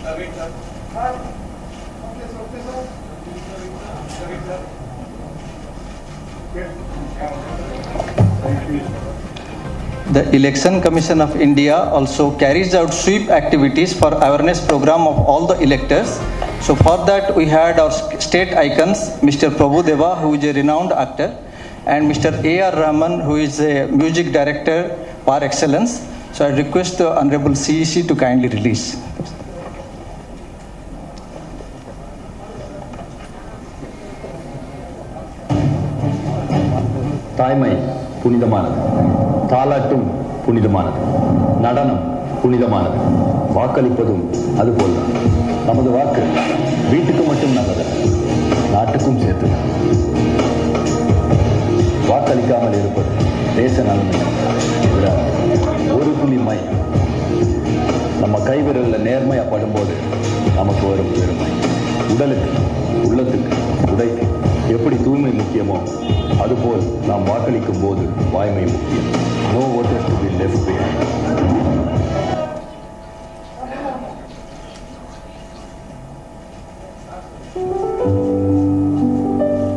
The Election Commission of India also carries out sweep activities for awareness program of all the electors. So for that we had our state icons, Mr. Prabhudeva, who is a renowned actor, and Mr. A.R. Rahman, who is a music director par excellence. So I request the Honorable CEC to kindly release. தாய்மை புனிதமானது, தாலாட்டும் புனிதமானது, நடனம் புனிதமானது, வாக்களிப்பதும் அதுபோல்தான். நமது வாக்கு வீட்டுக்கு மட்டும் நல்லது, நாட்டுக்கும் சேர்த்து. வாக்களிக்காமல் இருப்பது தேச நன்மை விட ஒரு துளி மை நம்ம கைவிரலில் நேர்மையாக படும்போது நமக்கு வரும் பெருமை. உடலுக்கு, உள்ளத்துக்கு, உடைக்கு எப்படி தூய்மை முக்கியமோ அதுபோல் நாம் வாக்களிக்கும் போது வாய்மை முக்கியம். No voters to be left behind.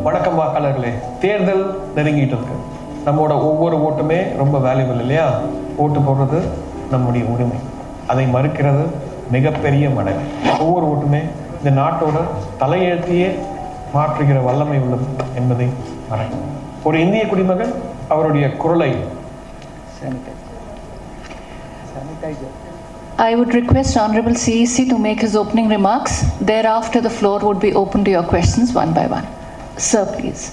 வணக்கம் வாக்காளர்களே, தேர்தல் நெருங்கிட்டு இருக்கு. நம்மளோட ஒவ்வொரு ஓட்டுமே ரொம்ப வேல்யூபிள் இல்லையா? ஓட்டு போடுறது நம்முடைய உரிமை, அதை மறுக்கிறது மிகப்பெரிய மடை. ஒவ்வொரு ஓட்டுமே இந்த நாட்டோட தலையெழுத்தையே மாற்றுகிற வல்லமை உள்ளது என்பதை மறக்கும். ஒரு இந்திய குடிமகன் அவருடைய குரலை I would request Honorable CEC to make his opening remarks. Thereafter, the floor would be open to your questions one by one. Sir, please.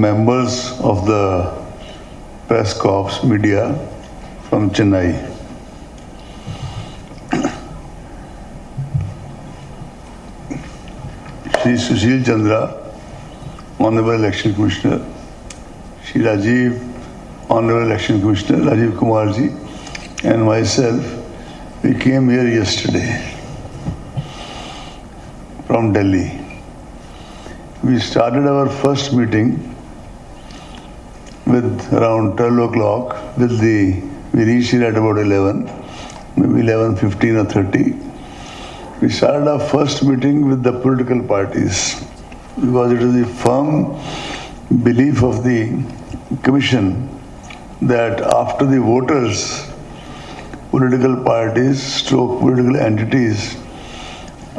Members of the press corps media from Chennai, Shri Sushil Chandra, Honorable Election Commissioner, Shri Rajiv, Honorable Election Commissioner, Rajiv Kumar ji, and myself, we came here yesterday from Delhi. We started our first meeting with around 12 o'clock. We reached here at about 11, maybe 11:15 or 30. We started our first meeting with the political parties because it is the firm belief of the Commission that after the voters, political parties / political entities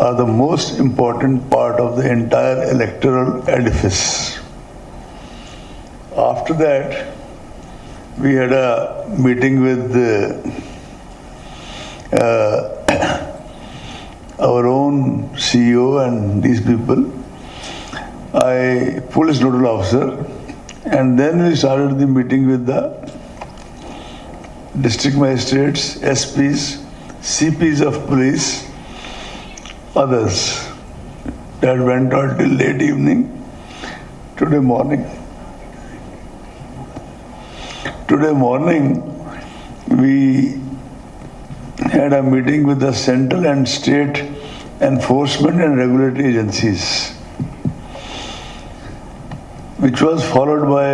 are the most important part of the entire electoral edifice. After that, we had a meeting with our own CEO and these people, police nodal officer, and then we started the meeting with the district magistrates, SPs, CPs of police, others. That went on till late evening. Today morning, we had a meeting with the central and state enforcement and regulatory agencies, which was followed by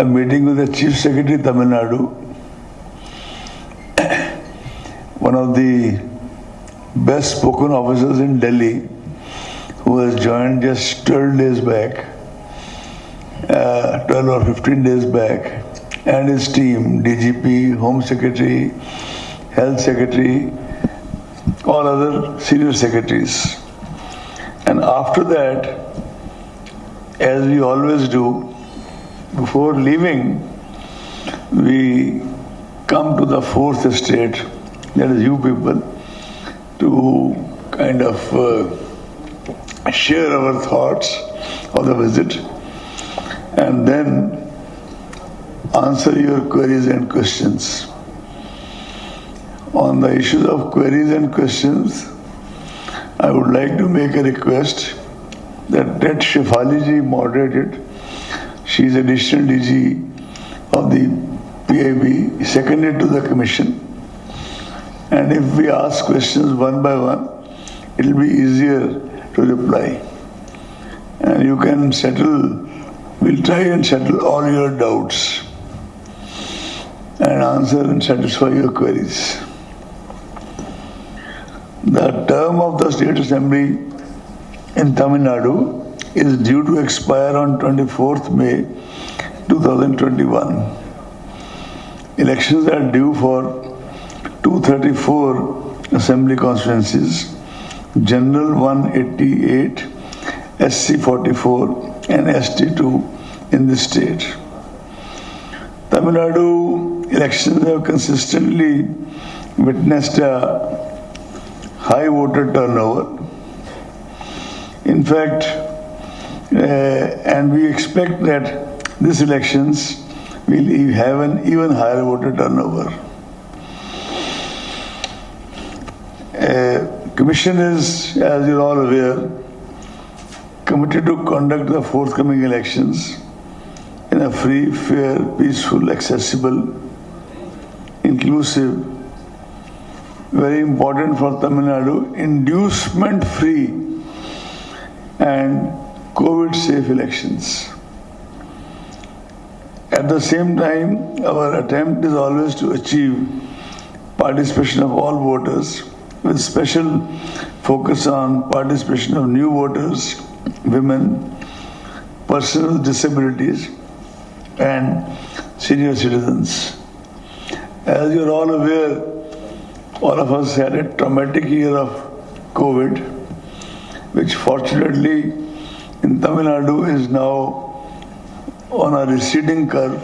a meeting with the Chief Secretary Tamil Nadu, one of the best spoken officers in Delhi, who has joined just 12 days back, 12 or 15 days back, and his team, DGP, Home Secretary, Health Secretary, all other senior secretaries. And after that, as we always do, before leaving, we come to the fourth estate, that is you people, to kind of share our thoughts of the visit and then answer your queries and questions. On the issues of queries and questions, I would like to make a request that Shefali ji moderated. She is additional DG of the PIB, seconded to the Commission. And if we ask questions one by one, it will be easier to reply. And you can settle We'll try and settle all your doubts and answer and satisfy your queries. The term of the State Assembly in Tamil Nadu is due to expire on 24th May 2021. Elections are due for 234 Assembly constituencies, General 188, SC 44 and ST 2 in the state. Tamil Nadu elections have consistently witnessed a high voter turnover. In fact, and we expect that these elections will have an even higher voter turnover. Commission is, as you're all aware, committed to conduct the forthcoming elections in a free, fair, peaceful, accessible, inclusive, very important for Tamil Nadu, inducement-free and COVID-safe elections. At the same time, our attempt is always to achieve participation of all voters, with special focus on participation of new voters, women, persons with disabilities, and senior citizens. As you're all aware, all of us had a traumatic year of COVID, which fortunately in Tamil Nadu is now on a receding curve.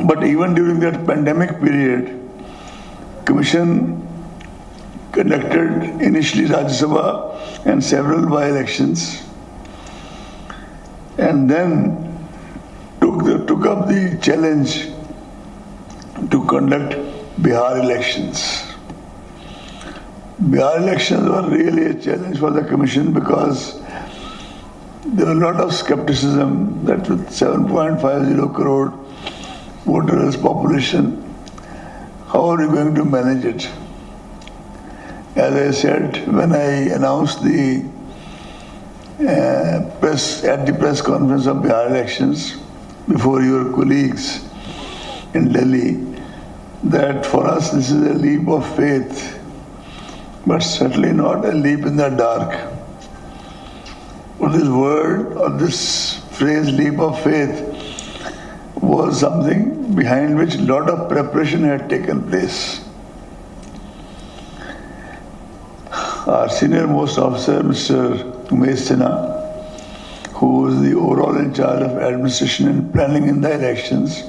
But even during that pandemic period, Commission conducted initially Rajya Sabha and several by-elections, and then took up the challenge to conduct Bihar elections. Bihar elections were really a challenge for the Commission because there was a lot of skepticism that with 7.50 crore voters population, how are you going to manage it? As I said, when I announced the press conference of Bihar elections before your colleagues in Delhi, that for us this is a leap of faith, but certainly not a leap in the dark. But this word or this phrase, leap of faith, was something behind which a lot of preparation had taken place. Our senior most officer, Mr. Umesh Sinha, who was the overall in charge of administration and planning in the elections,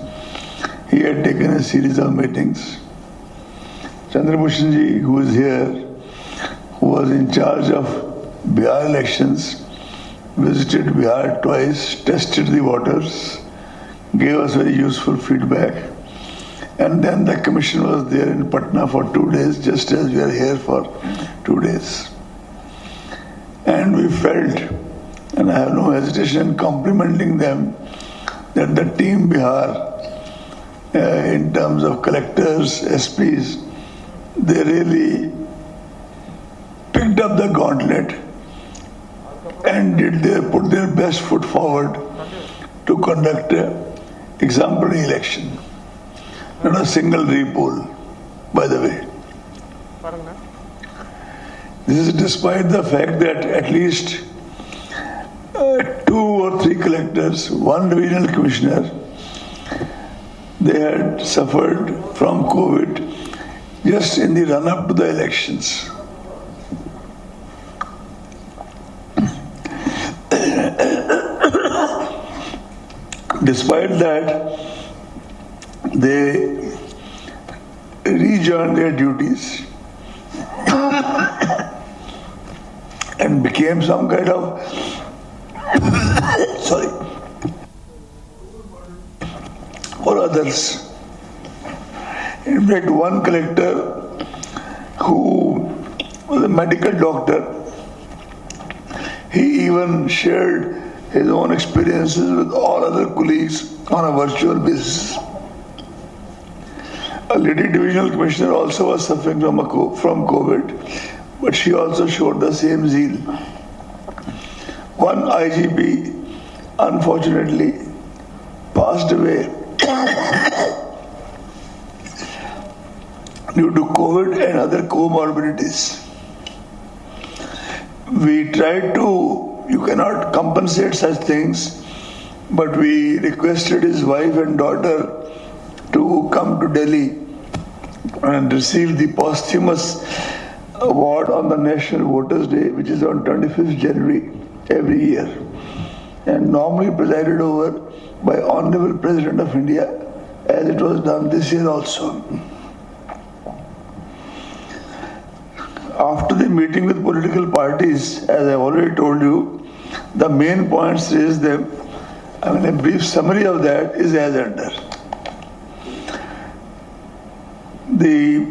he had taken a series of meetings. Chandrabhushan ji, who is here, who was in charge of Bihar elections, visited Bihar twice, tested the waters, gave us very useful feedback. And then the commission was there in Patna for 2 days, just as we are here for 2 days. And we felt, and I have no hesitation in complimenting them, that the team Bihar, in terms of collectors, SPs, they really picked up the gauntlet and put their best foot forward to conduct an exemplary election. Not a single repoll, by the way. This is despite the fact that at least 2 or 3 collectors, 1 divisional commissioner, they had suffered from COVID just in the run-up to the elections. Despite that, they rejoined their duties and became some kind of for others. In fact, one collector who was a medical doctor, he even shared his own experiences with all other colleagues on a virtual basis. A lady divisional commissioner also was suffering from COVID, but she also showed the same zeal. one IGP unfortunately passed away due to COVID and other comorbidities. We tried to, you cannot compensate such things, but we requested his wife and daughter to come to Delhi and receive the posthumous award on the National Voters' Day, which is on 25th January every year, and normally presided over by Honorable President of India, as it was done this year also. After the meeting with political parties, as I already told you, the main points raised them. I mean, a brief summary of that is as under. The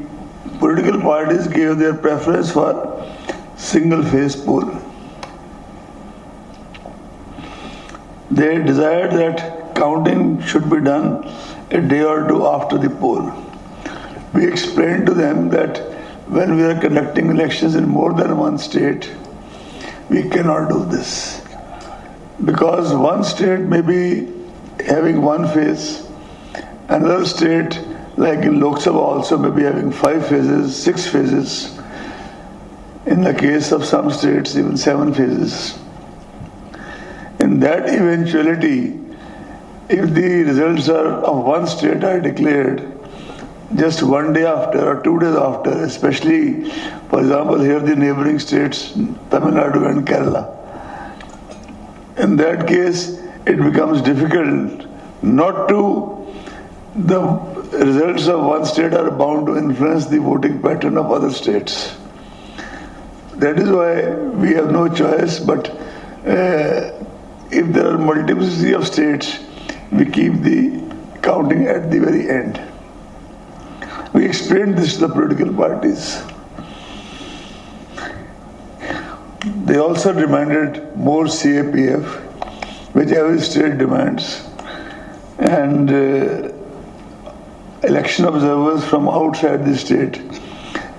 political parties gave their preference for single-phase poll. They desired that counting should be done a day or two after the poll. We explained to them that when we are conducting elections in more than one state, we cannot do this. Because one state may be having one phase, another state, like in Lok Sabha, also may be having 5 phases, 6 phases. In the case of some states, even 7 phases. In that eventuality, if the results of one state are declared just one day after or 2 days after, especially, for example, here the neighboring states, Tamil Nadu and Kerala, in that case, it becomes difficult not to, the results of one state are bound to influence the voting pattern of other states. That is why we have no choice, but if there are multiplicity of states, we keep the counting at the very end. We explained this to the political parties. They also demanded more CAPF, which every state demands, and election observers from outside the state.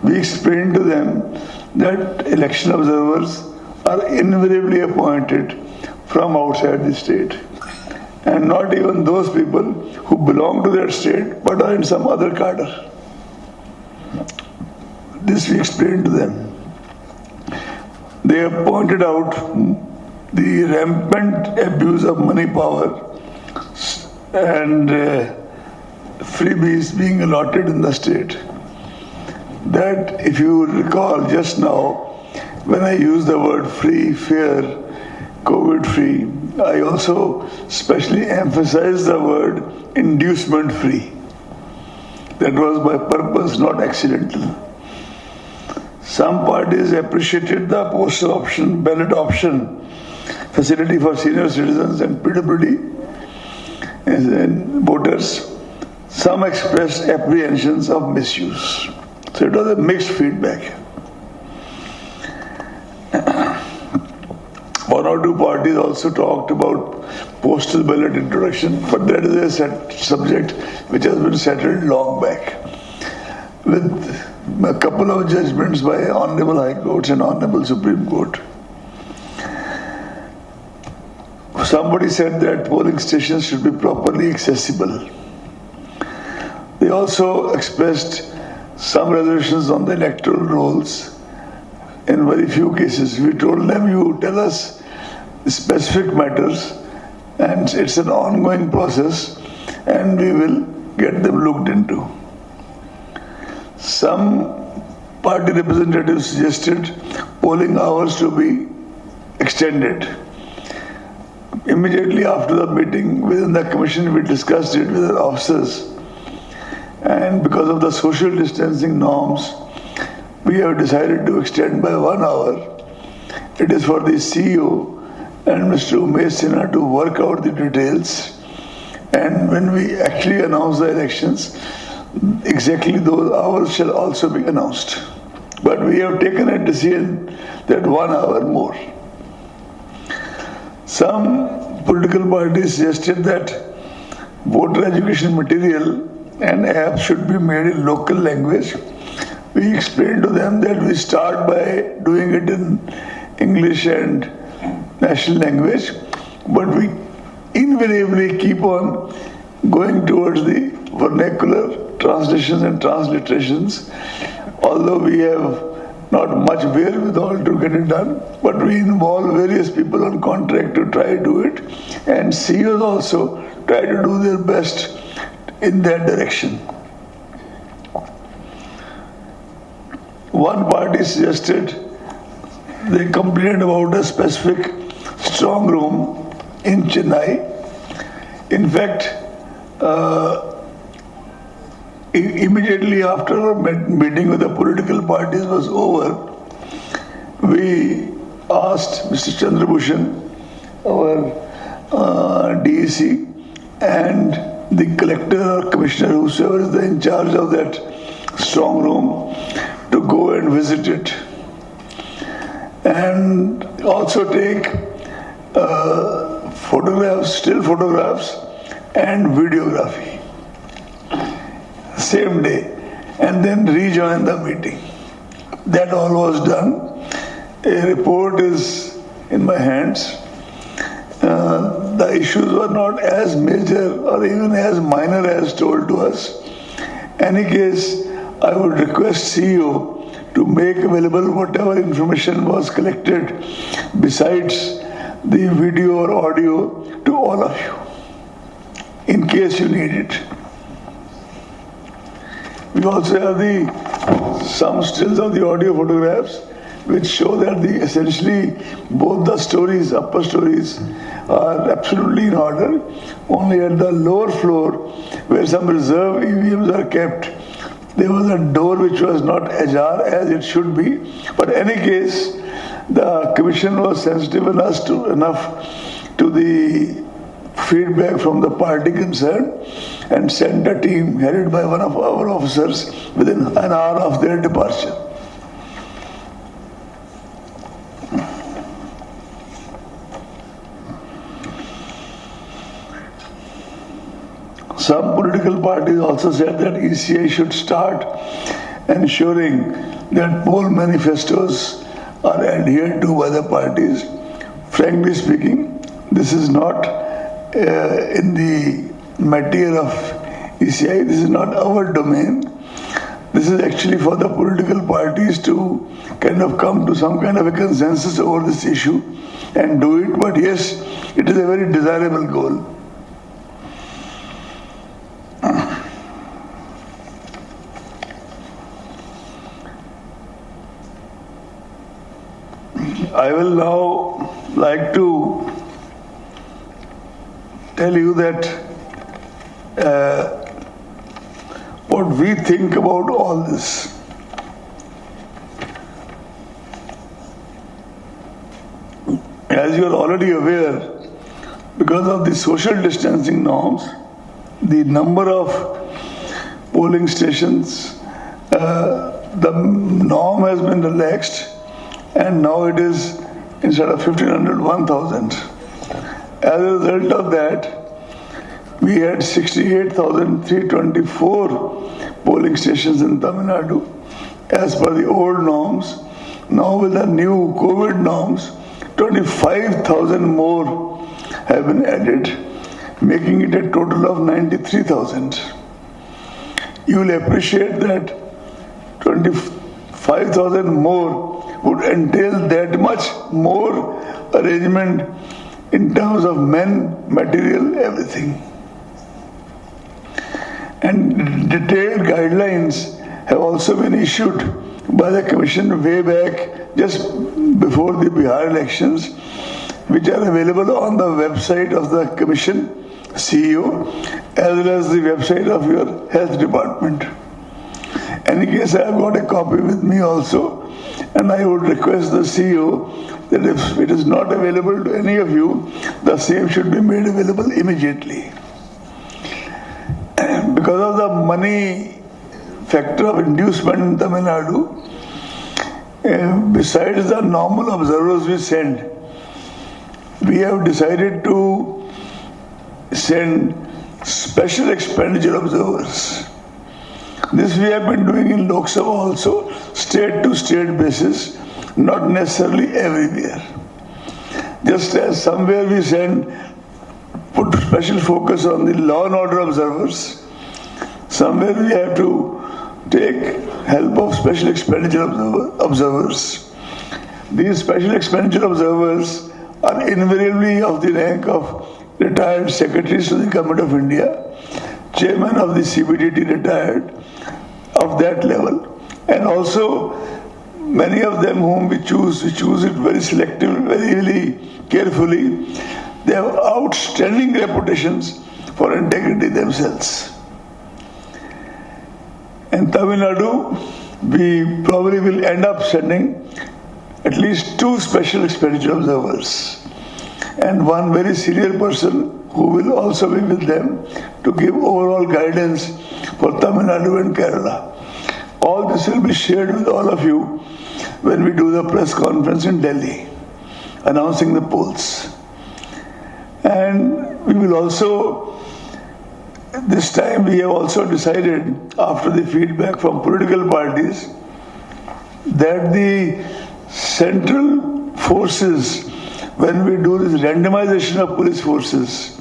We explained to them that election observers are invariably appointed from outside the state, and not even those people who belong to that state but are in some other cadre. This we explained to them. They have pointed out the rampant abuse of money power and freebies being allotted in the state. That, if you recall just now, when I used the word free, fair, COVID-free, I also specially emphasized the word inducement free. That was by purpose, not accidental. Some parties appreciated the postal option, ballot option, facility for senior citizens and PWD voters. Some expressed apprehensions of misuse. So it was a mixed feedback. One or two parties also talked about postal ballot introduction, but that is a subject which has been settled long back, with a couple of judgments by Honorable High Courts and Honorable Supreme Court. Somebody said that polling stations should be properly accessible. They also expressed some reservations on the electoral rolls. In very few cases, we told them, you tell us specific matters, and it's an ongoing process, and we will get them looked into. Some party representatives suggested polling hours to be extended. Immediately after the meeting within the commission, we discussed it with our officers, and because of the social distancing norms, we have decided to extend by 1 hour. It is for the CEO and Mr. Umesh Sinha to work out the details, and when we actually announce the elections, exactly those hours shall also be announced. But we have taken a decision that 1 hour more. Some political parties suggested that voter education material and apps should be made in local language. We explained to them that we start by doing it in English and national language, but we invariably keep on going towards the vernacular translations and transliterations, although we have not much wherewithal to get it done, but we involve various people on contract to try to do it, and CEOs also try to do their best in that direction. One party suggested, they complained about a specific strong room in Chennai. In fact, immediately after our meeting with the political parties was over, we asked Mr. Chandrabhushan, our DEC, and the collector or commissioner, whosoever is in charge of that strong room, to go and visit it and also take photographs, still photographs and videography same day, and then rejoin the meeting. That all was done. A report is in my hands. The issues were not as major or even as minor as told to us. Any case, I would request CEO to make available whatever information was collected besides the video or audio to all of you, in case you need it. We also have some stills of the audio photographs which show that essentially both the stories, upper stories, are absolutely in order. Only at the lower floor, where some reserve EVMs are kept, there was a door which was not ajar as it should be. But in any case, the commission was sensitive enough to the feedback from the party concerned and sent a team headed by one of our officers within an hour of their departure. Some political parties also said that ECI should start ensuring that poll manifestos are adhered to by the parties. Frankly speaking, this is not in the material of ECI. This is not our domain. This is actually for the political parties to kind of come to some kind of a consensus over this issue and do it. But yes, it is a very desirable goal. I will now like to tell you that what we think about all this. As you are already aware, because of the social distancing norms, the number of polling stations, the norm has been relaxed, and now it is, instead of 1,500, 1,000. As a result of that, we had 68,324 polling stations in Tamil Nadu as per the old norms. Now with the new COVID norms, 25,000 more have been added, making it a total of 93,000. You will appreciate that 25,000 more would entail that much more arrangement in terms of men, material, everything. And detailed guidelines have also been issued by the Commission way back just before the Bihar elections, which are available on the website of the Commission CEO as well as the website of your health department. In any case, I have got a copy with me also, and I would request the CEO that if it is not available to any of you, the same should be made available immediately. Because of the money factor of inducement in Tamil Nadu, besides the normal observers we send, we have decided to send special expenditure observers. This we have been doing in Lok Sabha also, state to state basis, not necessarily everywhere. Just as somewhere we put special focus on the law and order observers, somewhere we have to take help of special expenditure observers. These special expenditure observers are invariably of the rank of retired secretaries to the Government of India, chairman of the CBDT retired, of that level. And also many of them whom we choose it very selectively, very carefully. They have outstanding reputations for integrity themselves. In Tamil Nadu, we probably will end up sending at least 2 special expenditure observers and 1 very senior person who will also be with them to give overall guidance for Tamil Nadu and Kerala. All this will be shared with all of you when we do the press conference in Delhi, announcing the polls. And we will also, this time we have also decided, after the feedback from political parties, that the central forces, when we do this randomization of police forces,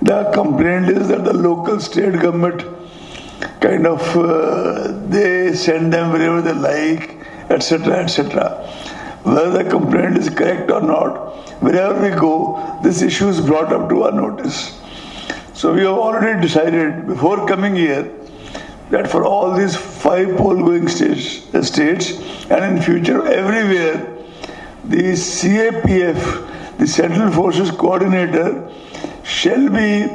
the complaint is that the local state government kind of, they send them wherever they like, etc., etc. Whether the complaint is correct or not, wherever we go, this issue is brought up to our notice. So we have already decided before coming here that for all these 5 poll-going states and in future everywhere, the CAPF, the Central Forces Coordinator, shall be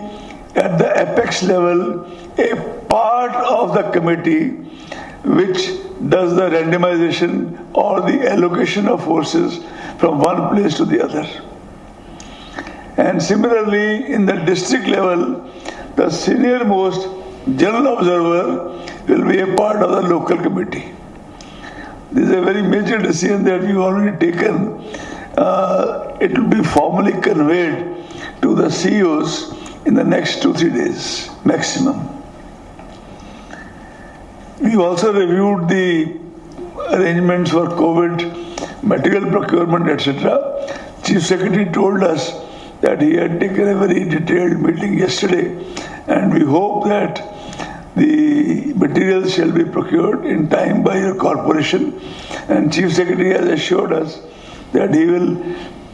at the apex level a part of the committee which does the randomization or the allocation of forces from one place to the other. And similarly, in the district level, the senior most general observer will be a part of the local committee. This is a very major decision that we've already taken. It will be formally conveyed to the CEOs in the next 2-3 days maximum. We've also reviewed the arrangements for COVID, material procurement, etc. Chief Secretary told us that he had taken a very detailed meeting yesterday, and we hope that the materials shall be procured in time by your corporation. And Chief Secretary has assured us that he will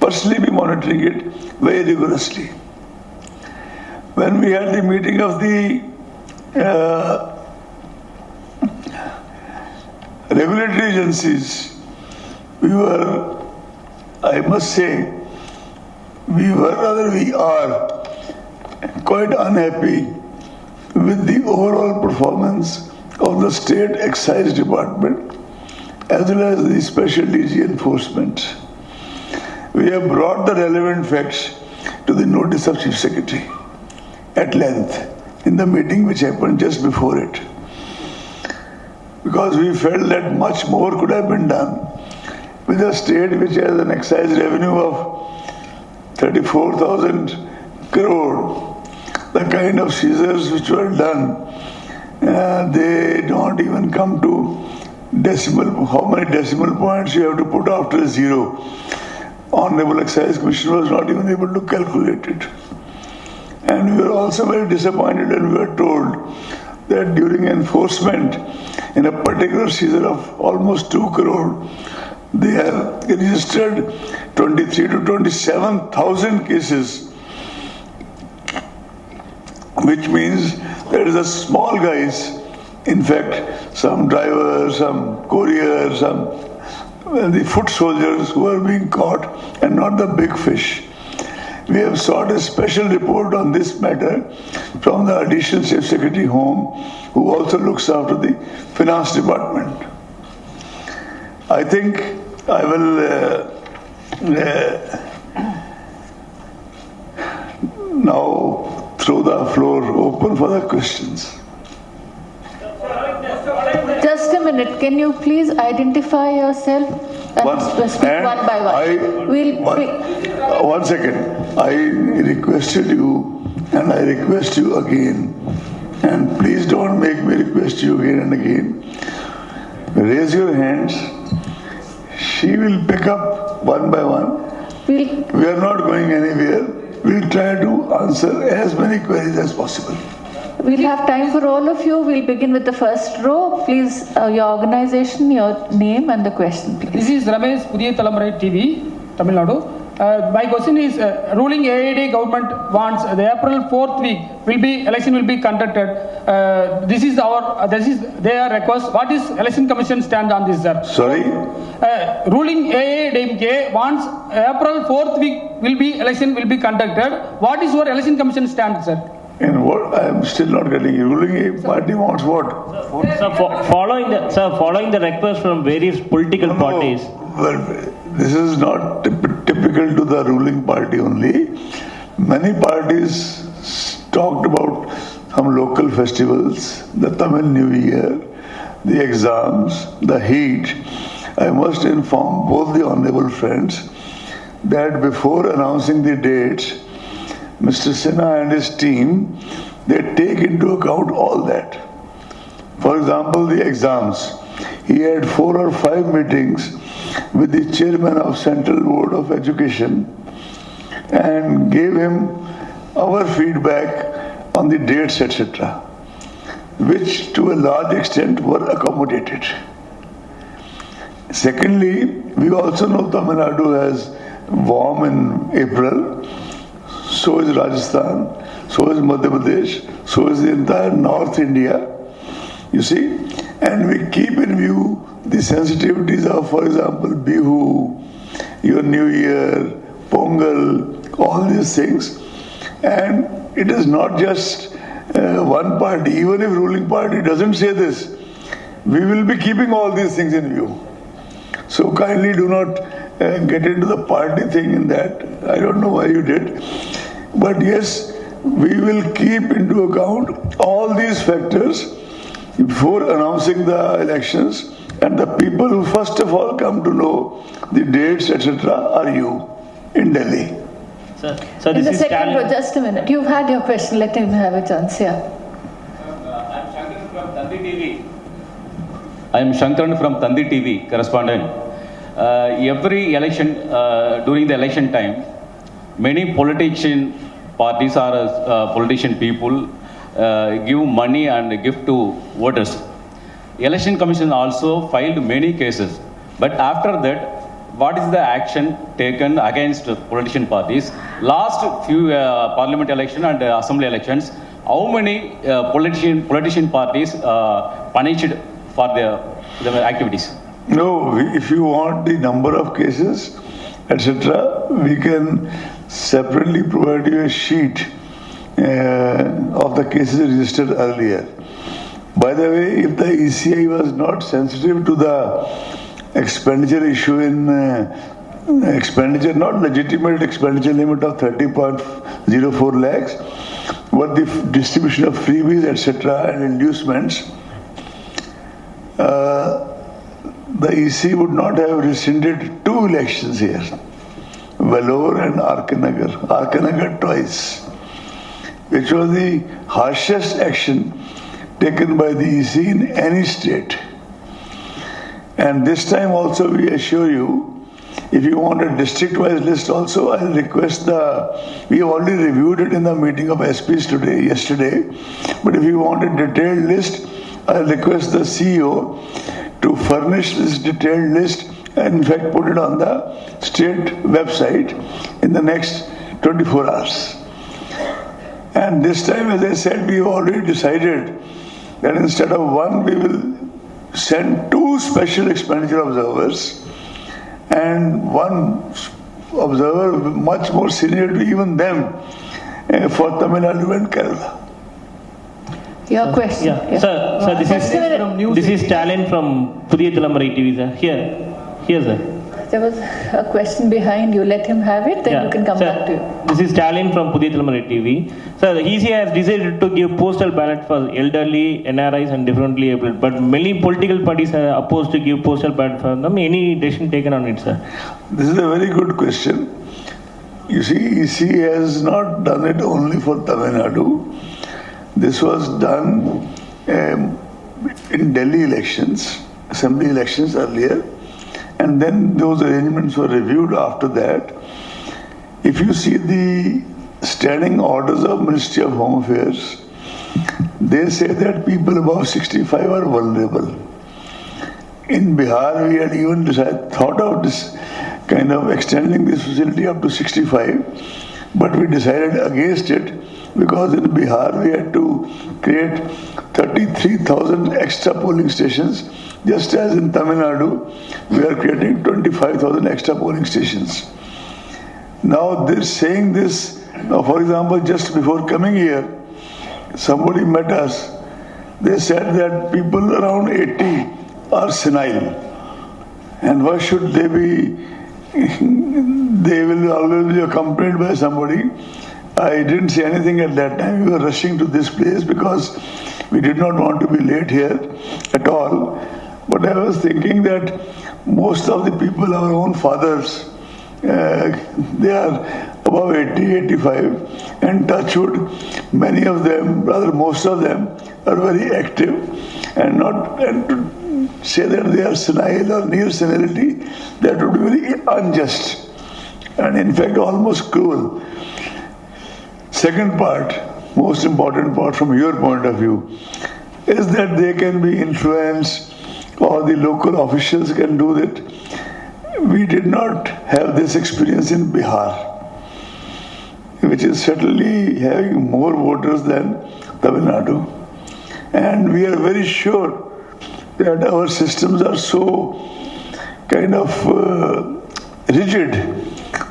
personally be monitoring it very rigorously. When we had the meeting of the regulatory agencies, we were, I must say, we are quite unhappy with the overall performance of the State Excise Department as well as the Special DG Enforcement. We have brought the relevant facts to the notice of Chief Secretary at length in the meeting which happened just before it, because we felt that much more could have been done with a state which has an excise revenue of 34,000 crore. The kind of seizures which were done, they don't even come to decimal. How many decimal points you have to put after a zero? Honorable Excise Commissioner was not even able to calculate it. And we were also very disappointed when we were told that during enforcement in a particular season of almost 2 crore, they have registered 23 to 27,000 cases, which means there is a small guys, in fact, some drivers, some couriers, the foot soldiers who are being caught and not the big fish. We have sought a special report on this matter from the Additional Chief Secretary Home, who also looks after the Finance Department. I think I will now throw the floor open for the questions. Just a minute, can you please identify yourself and speak one by one? One second. I requested you and I request you again, and please don't make me request you again and again. Raise your hands. She will pick up one by one We are not going anywhere. We'll try to answer as many queries as possible. We'll have time for all of you. We'll begin with the first row. Please, your organization, your name and the question, please. This is Ramesh, Jaya TV, Tamil Nadu. My question is, ruling AID government wants the April 4th week election will be conducted. This is their request. What is election commission stand on this, sir? Sorry? Ruling AIDMK wants April 4th week election will be conducted. What is your election commission stand, sir? In what? I am still not getting you. Ruling party wants what? Following the request from various political parties. Well, this is not typical to the ruling party only. Many parties talked about some local festivals, the Tamil New Year, the exams, the heat. I must inform both the honorable friends that before announcing the dates, Mr. Sinha and his team, they take into account all that. For example, the exams. He had 4 or 5 meetings with the chairman of Central Board of Education and gave him our feedback on the dates, etc., which to a large extent were accommodated. Secondly, we also know Tamil Nadu has warm in April. So is Rajasthan, so is Madhya Pradesh, so is the entire North India, you see. And we keep in view the sensitivities of, for example, Bihu, your New Year, Pongal, all these things. And it is not just one party. Even if ruling party doesn't say this, we will be keeping all these things in view. So kindly do not get into the party thing in that. I don't know why you did. But yes, we will keep into account all these factors before announcing the elections, and the people who first of all come to know the dates, etc., are you in Delhi. So In the second row, just a minute. You've had your question. Let him have a chance. Yeah. I'm Shankaran from Tandi TV. I am Shankaran from Tandi TV, correspondent. Every election, during the election time, many politician parties or politician people give money and gift to voters. Election Commission also filed many cases. But after that, what is the action taken against politician parties? Last few parliament election and assembly elections, how many politician parties punished for their activities? No, if you want the number of cases, etc., we can separately provide you a sheet of the cases registered earlier. By the way, if the ECI was not sensitive to the expenditure issue in expenditure, not legitimate expenditure limit of 30.04 lakhs, but the distribution of freebies, etc., and inducements, the EC would not have rescinded 2 elections here, Vellore and Arkanagar twice, which was the harshest action taken by the EC in any state. And this time also we assure you, if you want a district-wise list also, I'll request we have already reviewed it in the meeting of SPs yesterday, but if you want a detailed list, I'll request the CEO to furnish this detailed list and in fact put it on the state website in the next 24 hours. And this time, as I said, we have already decided that instead of 1, we will send 2 special expenditure observers and 1 observer much more senior to even them for Tamil Nadu and Kerala. Your question. Yeah. Sir, this is Stalin from Jaya TV, sir. Here, sir. There was a question behind you. Let him have it, then you can come back to you. This is Stalin from Jaya TV. Sir, EC has decided to give postal ballot for elderly, NRIs and differently abled, but many political parties are opposed to give postal ballot for them. Any decision taken on it, sir? This is a very good question. You see, EC has not done it only for Tamil Nadu. This was done in Delhi elections, assembly elections earlier, and then those arrangements were reviewed after that. if you see the standing orders of Ministry of Home Affairs, they say that people above 65 are vulnerable. In Bihar, we had even thought of this kind of extending this facility up to 65, but we decided against it because in Bihar we had to create 33,000 extra polling stations, just as in Tamil Nadu we are creating 25,000 extra polling stations. Now they're saying this, for example, just before coming here, somebody met us. They said that people around 80 are senile. And why should they be? They will always be accompanied by somebody. I didn't say anything at that time. We were rushing to this place because we did not want to be late here at all. But I was thinking that most of the people, our own fathers, they are above 80, 85, and touch wood, many of them, rather most of them, are very active, and to say that they are senile or near senility, that would be very unjust, and in fact almost cruel. Second part, most important part from your point of view, is that they can be influenced, or the local officials can do that. We did not have this experience in Bihar, which is certainly having more voters than Tamil Nadu. And we are very sure that our systems are so kind of rigid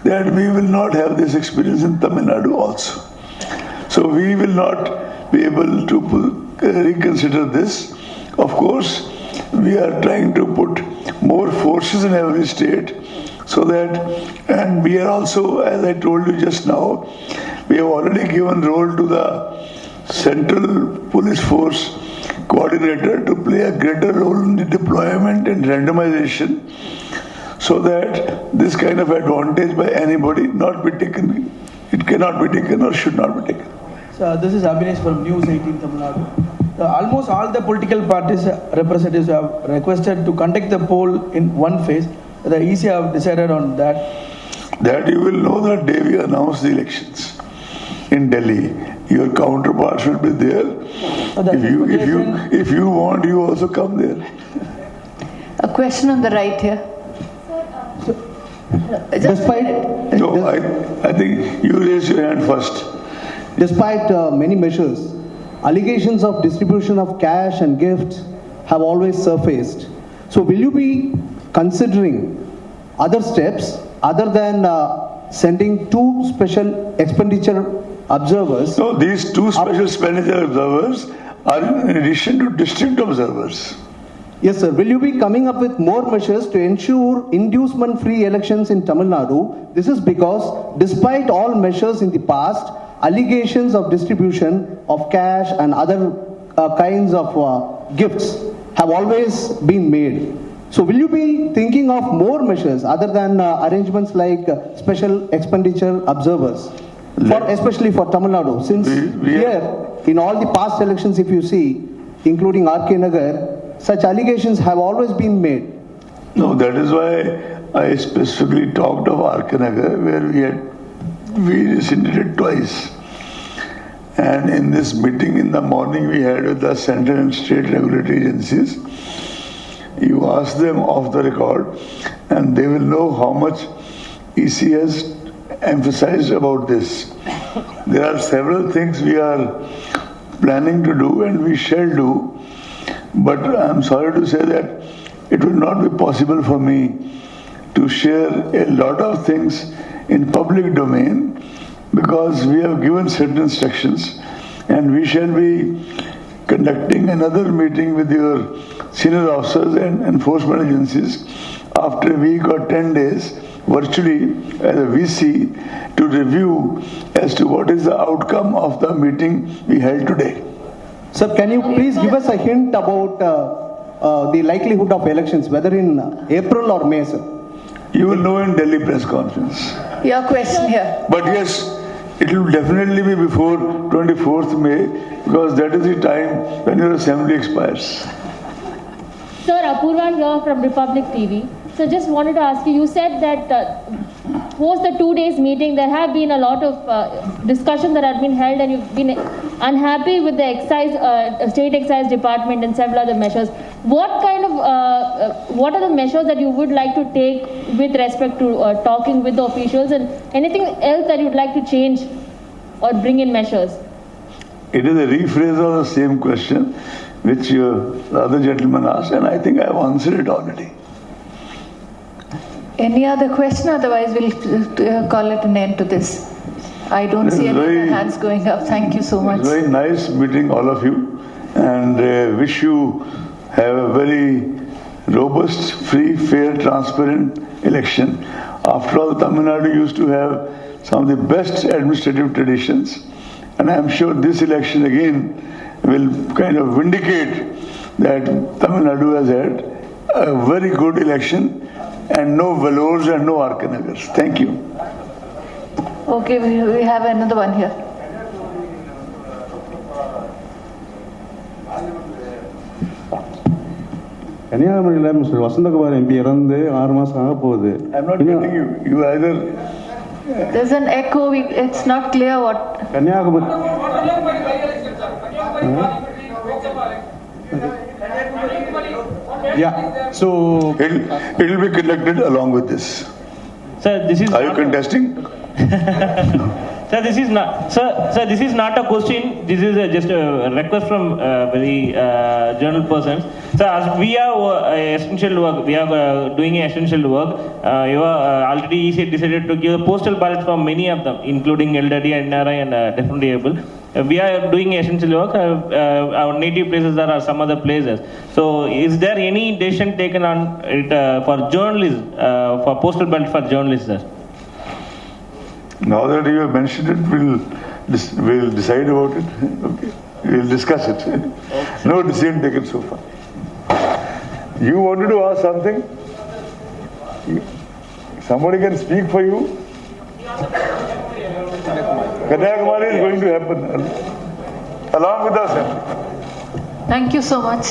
that we will not have this experience in Tamil Nadu also. So we will not be able to reconsider this. Of course, we are trying to put more forces in every state so that, and we are also, as I told you just now, we have already given role to the Central Police Force Coordinator to play a greater role in the deployment and randomization so that this kind of advantage by anybody not be taken, it cannot be taken or should not be taken. So this is Abhinesh from News 18 Tamil Nadu. Almost all the political parties representatives have requested to conduct the poll in one phase. The EC have decided on that. That you will know the day we announce the elections in Delhi. Your counterparts will be there. If you want, you also come there. A question on the right here. No, I think you raise your hand first. Despite many measures, allegations of distribution of cash and gifts have always surfaced. So will you be considering other steps other than sending two special expenditure observers? No, these two special expenditure observers are in addition to district observers. Yes, sir. Will you be coming up with more measures to ensure inducement-free elections in Tamil Nadu? This is because despite all measures in the past, allegations of distribution of cash and other kinds of gifts have always been made. So will you be thinking of more measures other than arrangements like special expenditure observers, especially for Tamil Nadu? Since here, in all the past elections, if you see, including R.K. Nagar, such allegations have always been made. No, that is why I specifically talked of R.K. Nagar, where we rescinded it twice. And in this meeting in the morning we had with the central and state regulatory agencies, you ask them off the record and they will know how much EC has emphasized about this. There are several things we are planning to do and we shall do, but I am sorry to say that it will not be possible for me to share a lot of things in public domain because we have given certain instructions and we shall be conducting another meeting with your senior officers and enforcement agencies after a week or 10 days virtually as a VC to review as to what is the outcome of the meeting we held today. Sir, can you please give us a hint about the likelihood of elections, whether in April or May, sir? You will know in Delhi press conference. Your question here. But yes, it will definitely be before 24th May because that is the time when your assembly expires. Sir, Apurva here from Republic TV. So just wanted to ask you, you said that post the 2 days meeting, there have been a lot of discussion that have been held, and you've been unhappy with the state excise department and several other measures. What are the measures that you would like to take with respect to talking with the officials, and anything else that you'd like to change or bring in measures? It is a rephrase of the same question which the other gentleman asked, and I think I have answered it already. Any other question? Otherwise, we'll call it an end to this. I don't see any other hands going up. Thank you so much. It's very nice meeting all of you, and wish you have a very robust, free, fair, transparent election. After all, Tamil Nadu used to have some of the best administrative traditions, and I am sure this election again will kind of vindicate that Tamil Nadu has had a very good election and no velours and no arkanagars. Thank you. Okay, we have another one here. கன்னியாகுமரியில் mister Vasanthakumar MP இறந்து 6 மாதம் ஆக போகுது. I'm not getting you. You either. There's an echo. It's not clear what. Kanyakumari. Yeah. So it will be conducted along with this. Sir, this is. Are you contesting? Sir, this is not. Sir, this is not a question. This is just a request from very journal persons. Sir, as we are essential work, we are doing essential work. You are already decided to give a postal ballot for many of them, including elderly, NRI, and definitely able. We are doing essential work. Our native places are some other places. So, is there any decision taken on it for journalists, for postal ballot for journalists, sir? Now that you have mentioned it, we'll decide about it. Okay, we'll discuss it. Okay. No decision taken so far. You wanted to ask something? Somebody can speak for you. Kanyakumari is going to happen along with us. Thank you so much.